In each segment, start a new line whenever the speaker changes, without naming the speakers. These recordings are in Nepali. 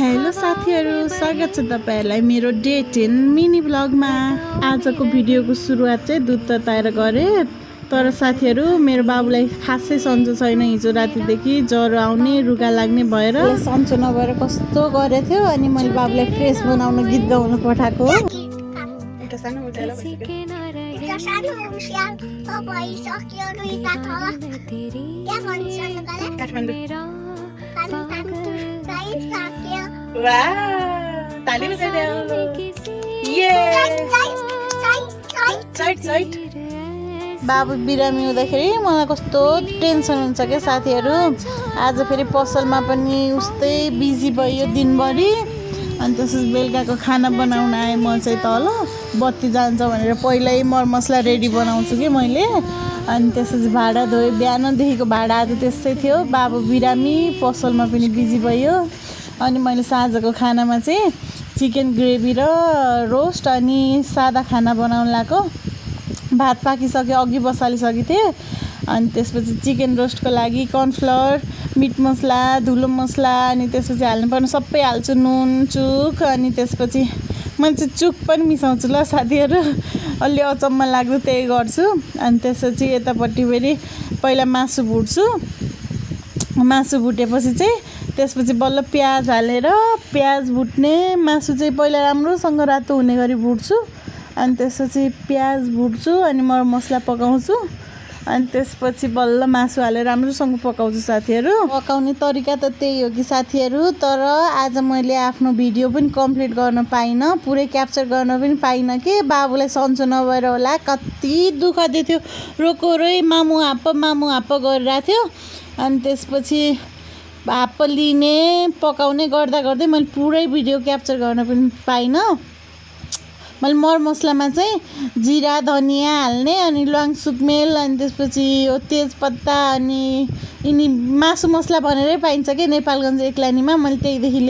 हेलो साथीहरू, स्वागत छ तपाईहरुलाई मेरो डे 10 मिनी ब्लगमा। आजको भिडियोको सुरुवात चाहिँ दुध तताएर गरे। तर साथीहरू, मेरो बाबुलाई खासै सन्चो छैन। हिजो रातिदेखि ज्वरो आउने, रुगा लाग्ने भएर सन्चो नभएर कस्तो गरेको थियो। अनि मैले बाबुलाई फ्रेस बनाउन गीत गाउन पठाएको। बाबु बिरामी हुँदाखेरि मलाई कस्तो टेन्सन हुन्छ क्या साथीहरू। आज फेरि पसलमा पनि उस्तै बिजी भयो दिनभरि। अनि त्यसपछि बेलुकाको खाना बनाउन आएँ म चाहिँ तल। बत्ती जान्छ भनेर पहिल्यै मरमसला रेडी बनाउँछु कि मैले। अनि त्यसपछि भाँडा धोएँ। बिहानदेखिको भाँडा आज त्यस्तै थियो। बाबु बिरामी, पसलमा पनि बिजी भयो। अनि मैले साँझको खानामा चाहिँ चिकन ग्रेभी र रोस्ट अनि सादा खाना बनाउन लाग्यो। भात पाकिसक्यो, अघि बसालिसकेको थिएँ। अनि त्यसपछि चिकन रोस्टको लागि कर्नफ्लोर, मिट मसला, धुलो मसला अनि त्यसपछि हाल्नुपर्ने सबै हाल्छु, नुन, चुक। अनि त्यसपछि मैले चाहिँ चुक पनि मिसाउँछु ल साथीहरू, अलि अचम्म लाग्दो त्यही गर्छु। अनि त्यसपछि यतापट्टि फेरि पहिला मासु भुट्छु। मासु भुटेपछि चाहिँ त्यसपछि बल्ल प्याज हालेर प्याज भुट्ने। मासु चाहिँ पहिला राम्रोसँग रातो हुने गरी भुट्छु। अनि त्यसपछि प्याज भुट्छु अनि मरमसला पकाउँछु। अनि त्यसपछि बल्ल मासु हालेर राम्रोसँग पकाउँछु साथीहरू। पकाउने तरिका त त्यही हो कि साथीहरू। तर आज मैले आफ्नो भिडियो पनि कम्प्लिट गर्न पाइनँ, पुरै क्याप्चर गर्न पनि पाइनँ कि बाबुलाई सन्चो नभएर होला। कति दुःख दिएको थियो, रोकोरै मामु हाप्प गरिरहेको थियो। अनि त्यसपछि हाप्प लिने पकाउने गर्दा गर्दै मैले पुरै भिडियो क्याप्चर गर्न पनि पाइनँ। मैले मरमसलामा चाहिँ जिरा, धनियाँ हाल्ने अनि ल्वाङ, सुकमेल अनि त्यसपछि यो तेजपत्ता अनि यिनी मासु मसला भनेरै पाइन्छ कि नेपालगञ्ज एकलानीमा। मैले त्यहीदेखि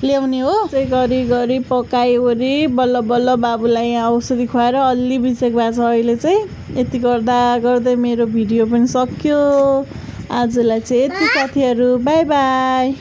ल्याउने हो। चाहिँ गरी पकाइवरी बल्ल बल्ल बाबुलाई औषधि खुवाएर अलि बिसेक भएको छ अहिले चाहिँ। यति गर्दै मेरो भिडियो पनि सक्यो। आजलाई चाहिँ यति साथीहरू, बाई बाई।